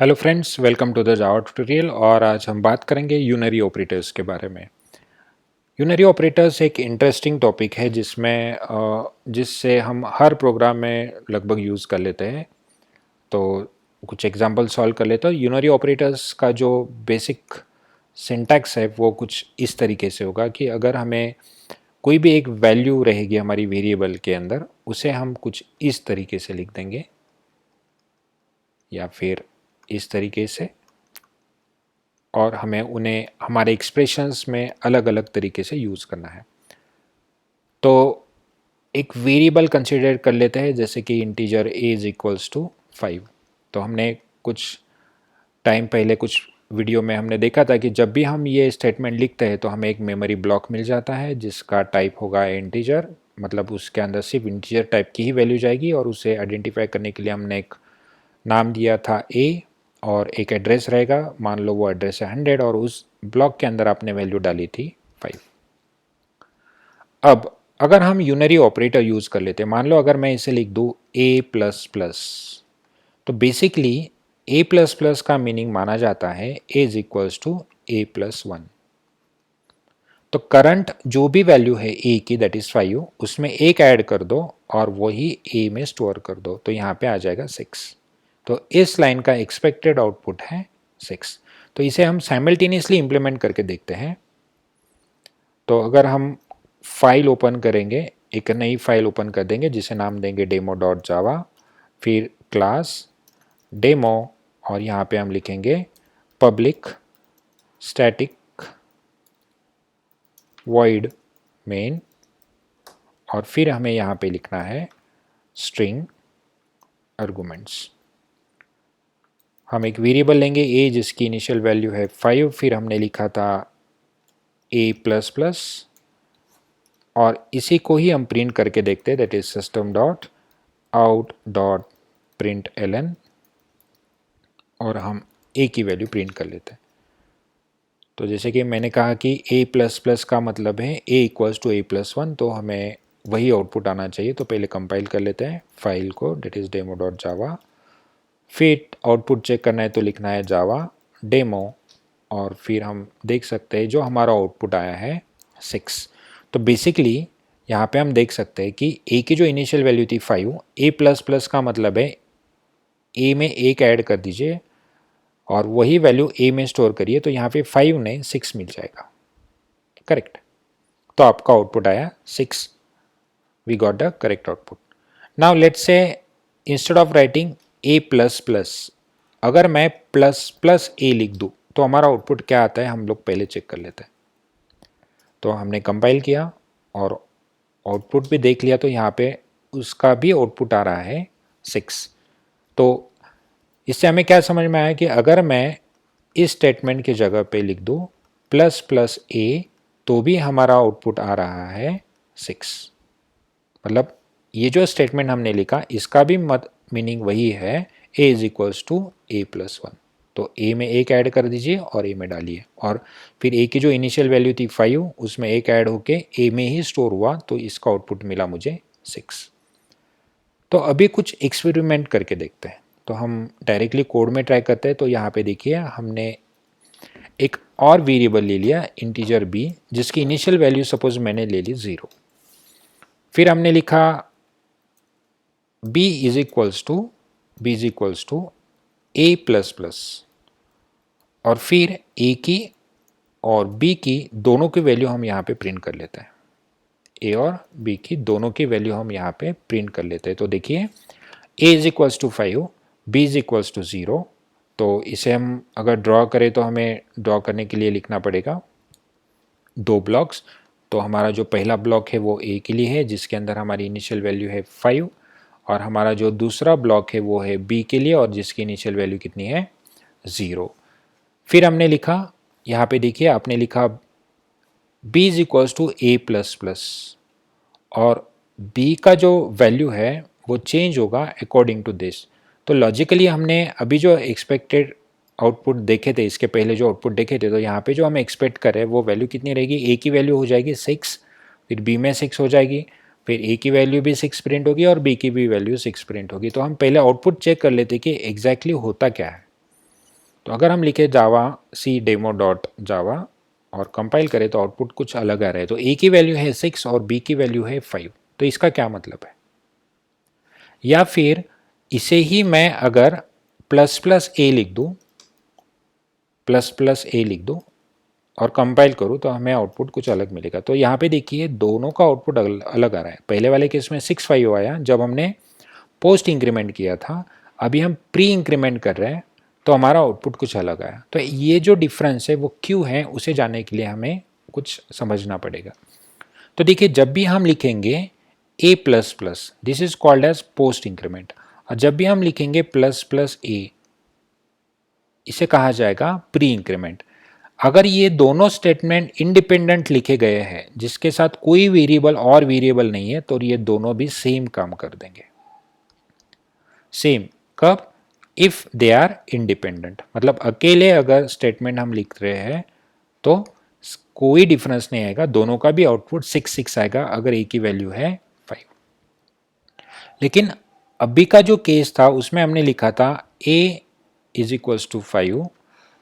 Hello friends, welcome to the Java tutorial. और आज हम बात करेंगे यूनरी ऑपरेटर्स के बारे में। यूनरी ऑपरेटर्स एक इंटरेस्टिंग टॉपिक है जिससे हम हर प्रोग्राम में लगभग यूज़ कर लेते हैं। तो कुछ एग्जांपल सॉल्व कर लेते हैं। यूनरी ऑपरेटर्स का जो बेसिक सिंटैक्स है वो कुछ इस तरीके से होगा कि अगर हमें कोई भी एक वैल्यू रहेगी हमारी वेरिएबल के अंदर, उसे हम कुछ इस तरीके से लिख देंगे या फिर इस तरीके से, और हमें उन्हें हमारे एक्सप्रेशंस में अलग अलग तरीके से यूज़ करना है। तो एक वेरिएबल कंसिडर कर लेते हैं, जैसे कि integer a is equals to 5। तो हमने कुछ टाइम पहले कुछ वीडियो में हमने देखा था कि जब भी हम ये स्टेटमेंट लिखते हैं तो हमें एक मेमोरी ब्लॉक मिल जाता है जिसका टाइप होगा इंटीजर, मतलब उसके अंदर सिर्फ इंटीजर टाइप की ही वैल्यू जाएगी। और उसे आइडेंटिफाई करने के लिए हमने एक नाम दिया था a, और एक एड्रेस रहेगा, मान लो वो एड्रेस है 100, और उस ब्लॉक के अंदर आपने वैल्यू डाली थी 5। अब अगर हम यूनरी ऑपरेटर यूज़ कर लेते हैं, मान लो अगर मैं इसे लिख दूँ a प्लस प्लस, तो बेसिकली a प्लस प्लस का मीनिंग माना जाता है a is equals to a plus 1। तो करंट जो भी वैल्यू है a की, दैट इज 5, उसमें एक ऐड कर दो और वही a में स्टोर कर दो, तो यहाँ पे आ जाएगा 6। तो इस लाइन का एक्सपेक्टेड आउटपुट है 6। तो इसे हम साइमल्टेनियसली इंप्लीमेंट करके देखते हैं। तो अगर हम फाइल ओपन करेंगे, एक नई फाइल ओपन कर देंगे जिसे नाम देंगे demo.java, फिर क्लास डेमो, और यहाँ पे हम लिखेंगे पब्लिक स्टैटिक void main, और फिर हमें यहाँ पे लिखना है स्ट्रिंग आर्गुमेंट्स। हम एक वेरिएबल लेंगे a जिसकी इनिशियल वैल्यू है 5, फिर हमने लिखा था a प्लस प्लस, और इसी को ही हम प्रिंट करके देखते हैं, that is system dot out dot print ln, और हम a की वैल्यू प्रिंट कर लेते हैं। तो जैसे कि मैंने कहा कि a प्लस प्लस का मतलब है a equals to a plus 1, तो हमें वही आउटपुट आना चाहिए। तो पहले कंपाइल कर लेते हैं फाइल को, डेट इज़ डेमो डॉट जावा, फिर आउटपुट चेक करना है तो लिखना है जावा डेमो, और फिर हम देख सकते हैं जो हमारा आउटपुट आया है 6। तो बेसिकली यहाँ पे हम देख सकते हैं कि a की जो इनिशियल वैल्यू थी 5, a प्लस प्लस का मतलब है a में एक ऐड कर दीजिए और वही वैल्यू a में स्टोर करिए, तो यहाँ पे 5 ने 6 मिल जाएगा, करेक्ट। तो आपका आउटपुट आया 6। We got the correct output. Now let's say instead of writing a plus plus, अगर मैं प्लस प्लस a लिख दूँ तो हमारा आउटपुट क्या आता है, हम लोग पहले चेक कर लेते हैं। तो हमने कंपाइल किया और आउटपुट भी देख लिया, तो यहाँ पे उसका भी आउटपुट आ रहा है 6। तो इससे हमें क्या समझ में आया कि अगर मैं इस स्टेटमेंट की जगह पे लिख दूँ प्लस प्लस a, तो भी हमारा आउटपुट आ रहा है 6। मतलब ये जो स्टेटमेंट हमने लिखा इसका भी मीनिंग वही है, a is equals to a plus 1। तो a में एक ऐड कर दीजिए और a में डालिए, और फिर a की जो इनिशियल वैल्यू थी 5, उसमें एक ऐड होके a में ही स्टोर हुआ, तो इसका आउटपुट मिला मुझे 6। तो अभी कुछ एक्सपेरिमेंट करके देखते हैं। तो हम डायरेक्टली कोड में ट्राई करते हैं। तो यहाँ पे देखिए हमने एक और वेरिएबल ले लिया इंटीजर b, जिसकी इनिशियल वैल्यू सपोज मैंने ले ली 0। फिर हमने लिखा b is equals to a plus plus, और फिर a की और b की दोनों की वैल्यू हम यहाँ पे प्रिंट कर लेते हैं। a और b की दोनों की वैल्यू हम यहाँ पे प्रिंट कर लेते हैं। तो देखिए a is equals to 5, b is equals to 0। तो इसे हम अगर ड्रॉ करें तो हमें ड्रॉ करने के लिए लिखना पड़ेगा दो ब्लॉक्स। तो हमारा जो पहला ब्लॉक है वो a के लिए है, जिसके अंदर हमारी इनिशियल वैल्यू है 5, और हमारा जो दूसरा ब्लॉक है वो है b के लिए, और जिसकी इनिशियल वैल्यू कितनी है 0। फिर हमने लिखा, यहाँ पे देखिए आपने लिखा b is equals to a plus plus, और b का जो वैल्यू है वो चेंज होगा अकॉर्डिंग टू दिस। तो लॉजिकली हमने अभी जो एक्सपेक्टेड आउटपुट देखे थे, इसके पहले जो आउटपुट देखे थे, तो यहाँ पे जो हम एक्सपेक्ट करें वो वैल्यू कितनी रहेगी, a की वैल्यू हो जाएगी 6, फिर b में 6 हो जाएगी, फिर a की वैल्यू भी 6 प्रिंट होगी और b की भी वैल्यू 6 प्रिंट होगी। तो हम पहले आउटपुट चेक कर लेते कि एग्जैक्टली होता क्या है। तो अगर हम लिखे जावा सी डेमो डॉट जावा और कंपाइल करें तो आउटपुट कुछ अलग आ रहा है। तो ए की वैल्यू है 6 और बी की वैल्यू है 5। तो इसका क्या मतलब है? या फिर इसे ही मैं अगर प्लस प्लस ए लिख दूं, प्लस प्लस ए लिख दूं और कंपाइल करूं तो हमें आउटपुट कुछ अलग मिलेगा। तो यहाँ पे देखिए दोनों का आउटपुट अलग आ रहा है। पहले वाले केस में 6 5 आया जब हमने पोस्ट इंक्रीमेंट किया था, अभी हम प्री इंक्रीमेंट कर रहे हैं तो हमारा आउटपुट कुछ अलग आया। तो ये जो डिफरेंस है वो क्यों है, उसे जानने के लिए हमें कुछ समझना पड़ेगा। तो देखिए जब भी हम लिखेंगे a plus plus, this is called as post increment, और जब भी हम लिखेंगे प्लस प्लस ए, इसे कहा जाएगा प्री इंक्रीमेंट। अगर ये दोनों स्टेटमेंट इंडिपेंडेंट लिखे गए हैं जिसके साथ कोई वेरिएबल और वेरिएबल नहीं है, तो ये दोनों भी सेम काम कर देंगे। सेम कब? इफ दे आर इंडिपेंडेंट, मतलब अकेले अगर स्टेटमेंट हम लिख रहे हैं तो कोई डिफरेंस नहीं आएगा, दोनों का भी आउटपुट 6 6 आएगा अगर ए की वैल्यू है 5। लेकिन अभी का जो केस था उसमें हमने लिखा था a is equals to 5,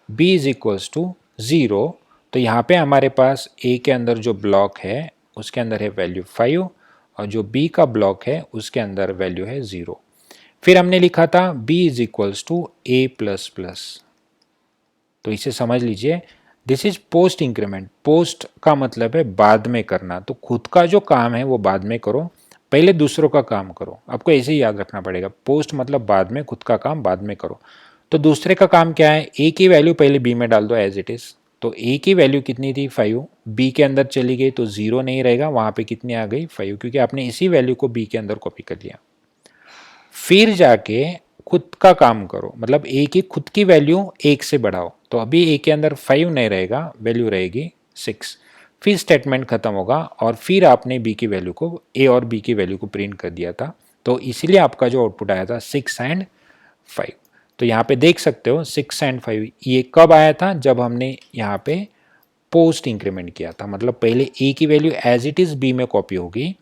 b is equals to 0। तो यहाँ पे हमारे पास a के अंदर जो ब्लॉक है उसके अंदर है वैल्यू 5 और जो b का ब्लॉक है उसके अंदर वैल्यू है 0। फिर हमने लिखा था b is equals to a plus plus. तो इसे समझ लीजिए, this is post increment. Post का मतलब है बाद में करना, तो खुद का जो काम है वो बाद में करो, पहले दूसरों का काम करो। आपको ऐसे ही याद रखना पड़ेगा, पोस्ट मतलब बाद में, खुद का काम बाद में करो। तो दूसरे का काम क्या है? ए की वैल्यू पहले बी में डाल दो एज इट इज। तो ए की वैल्यू कितनी थी 5, बी के अंदर चली गई तो 0 नहीं रहेगा, वहां पे कितनी आ गई 5, क्योंकि आपने इसी वैल्यू को बी के अंदर कॉपी कर लिया। फिर जाके खुद का काम करो, मतलब ए की खुद की वैल्यू 1 से बढ़ाओ। तो अभी ए के अंदर 5 नहीं रहेगा, वैल्यू रहेगी 6। फिर स्टेटमेंट खत्म होगा और फिर आपने बी की वैल्यू को, ए और बी की वैल्यू को प्रिंट कर दिया था। तो इसीलिए आपका जो आउटपुट आया था 6 एंड 5। तो यहाँ पे देख सकते हो 6 एंड 5 ये कब आया था? जब हमने यहाँ पे पोस्ट इंक्रीमेंट किया था, मतलब पहले ए की value as it is b में कॉपी होगी,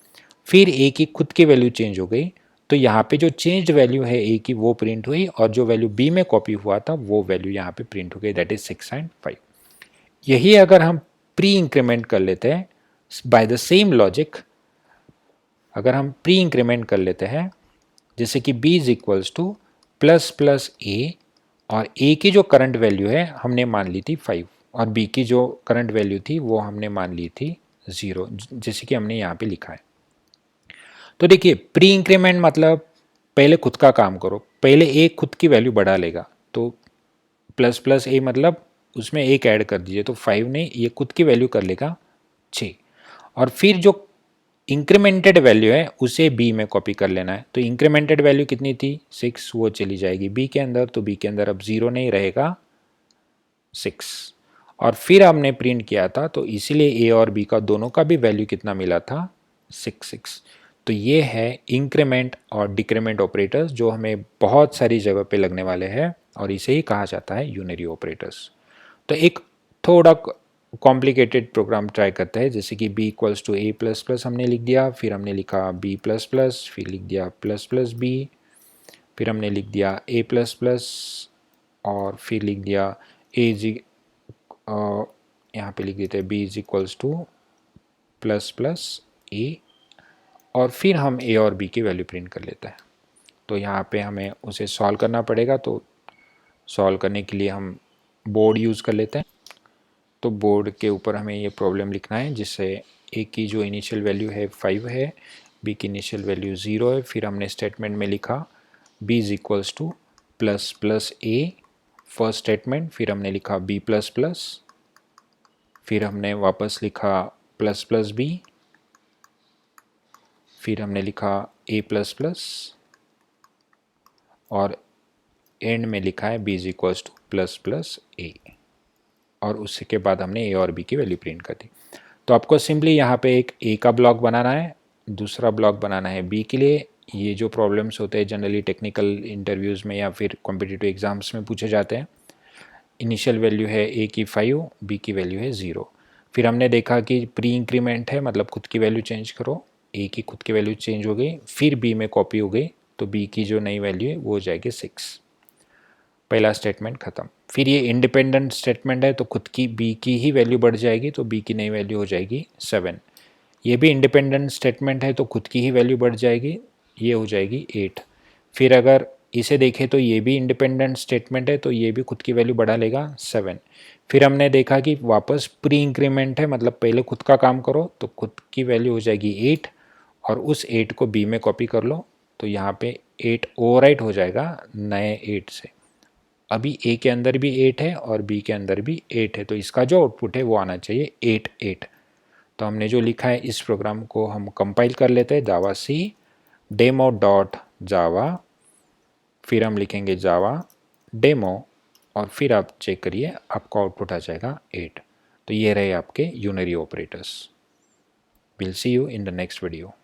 फिर ए की खुद की वैल्यू चेंज हो गई, तो यहाँ पे जो चेंज वैल्यू है ए की वो प्रिंट हुई और जो वैल्यू बी में कॉपी हुआ था वो वैल्यू यहाँ पे प्रिंट हो गई, दैट इज 6 एंड 5। यही अगर हम प्री इंक्रीमेंट कर लेते हैं बाय द सेम लॉजिक, अगर हम प्री इंक्रीमेंट कर लेते हैं जैसे कि b is equals to plus plus a, और a की जो करंट वैल्यू है हमने मान ली थी 5 और b की जो करंट वैल्यू थी वो हमने मान ली थी 0, जैसे कि हमने यहाँ पे लिखा है। तो देखिए प्री इंक्रीमेंट मतलब पहले खुद का काम करो, पहले ए खुद की वैल्यू बढ़ा लेगा। तो प्लस प्लस ए मतलब उसमें एक ऐड कर दीजिए, तो 5 ने ये खुद की वैल्यू कर लेगा 6, और फिर जो इंक्रीमेंटेड वैल्यू है उसे बी में कॉपी कर लेना है। तो इंक्रीमेंटेड वैल्यू कितनी थी 6, वो चली जाएगी बी के अंदर, तो बी के अंदर अब 0 नहीं रहेगा 6। और फिर हमने प्रिंट किया था तो इसीलिए ए और बी का दोनों का भी वैल्यू कितना मिला था 6 6। तो ये है इंक्रीमेंट और डिक्रीमेंट ऑपरेटर्स जो हमें बहुत सारी जगह पे लगने वाले हैं, और इसे ही कहा जाता है यूनरी ऑपरेटर्स। तो एक थोड़ा कॉम्प्लिकेटेड प्रोग्राम ट्राई करते हैं, जैसे कि b equals to a plus plus हमने लिख दिया, फिर हमने लिखा b प्लस प्लस, फिर लिख दिया प्लस प्लस b, फिर हमने लिख दिया a प्लस प्लस, और फिर लिख दिया a जी, यहाँ पे लिख देते हैं b is equals to plus plus a, और फिर हम a और b की वैल्यू प्रिंट कर लेते हैं। तो यहाँ पे हमें उसे सॉल्व करना पड़ेगा, तो सॉल्व करने के लिए हम बोर्ड यूज़ कर लेते हैं। तो बोर्ड के ऊपर हमें ये प्रॉब्लम लिखना है, जिससे ए की जो इनिशियल वैल्यू है 5 है, बी की इनिशियल वैल्यू 0 है, फिर हमने स्टेटमेंट में लिखा b is equals to plus plus A first statement, फिर हमने लिखा b प्लस प्लस, फिर हमने वापस लिखा प्लस प्लस b, फिर हमने लिखा a प्लस प्लस, और एंड में लिखा है b is equals to plus plus a, और उसके बाद हमने ए और बी की वैल्यू प्रिंट कर दी। तो आपको सिंपली यहाँ पे एक ए का ब्लॉक बनाना है, दूसरा ब्लॉक बनाना है बी के लिए। ये जो प्रॉब्लम्स होते हैं जनरली टेक्निकल इंटरव्यूज़ में या फिर कॉम्पिटिटिव एग्जाम्स में पूछे जाते हैं। इनिशियल वैल्यू है ए की 5, बी की वैल्यू है 0। फिर हमने देखा कि प्री इंक्रीमेंट है, मतलब खुद की वैल्यू चेंज करो, ए की खुद की वैल्यू चेंज हो गई, फिर बी में कॉपी हो गई, तो बी की जो नई वैल्यू है वो हो जाएगी 6। पहला स्टेटमेंट ख़त्म। फिर ये इंडिपेंडेंट स्टेटमेंट है तो खुद की बी की ही वैल्यू बढ़ जाएगी, तो बी की नई वैल्यू हो जाएगी 7। ये भी इंडिपेंडेंट स्टेटमेंट है तो खुद की ही वैल्यू बढ़ जाएगी, ये हो जाएगी 8। फिर अगर इसे देखें तो ये भी इंडिपेंडेंट स्टेटमेंट है तो ये भी खुद की वैल्यू बढ़ा लेगा 7। फिर हमने देखा कि वापस प्री इंक्रीमेंट है, मतलब पहले खुद का काम करो तो खुद की वैल्यू हो जाएगी 8 और उस 8 को बी में कॉपी कर लो तो यहाँ पे 8 ओवरराइट हो जाएगा नए 8 से। अभी ए के अंदर भी 8 है और बी के अंदर भी 8 है, तो इसका जो आउटपुट है वो आना चाहिए 8 8। तो हमने जो लिखा है इस प्रोग्राम को हम कंपाइल कर लेते हैं, जावा सी डेमो डॉट जावा, फिर हम लिखेंगे जावा डेमो और फिर आप चेक करिए आपका आउटपुट आ जाएगा 8। तो ये रहे आपके unary operators. Will see you in the next video.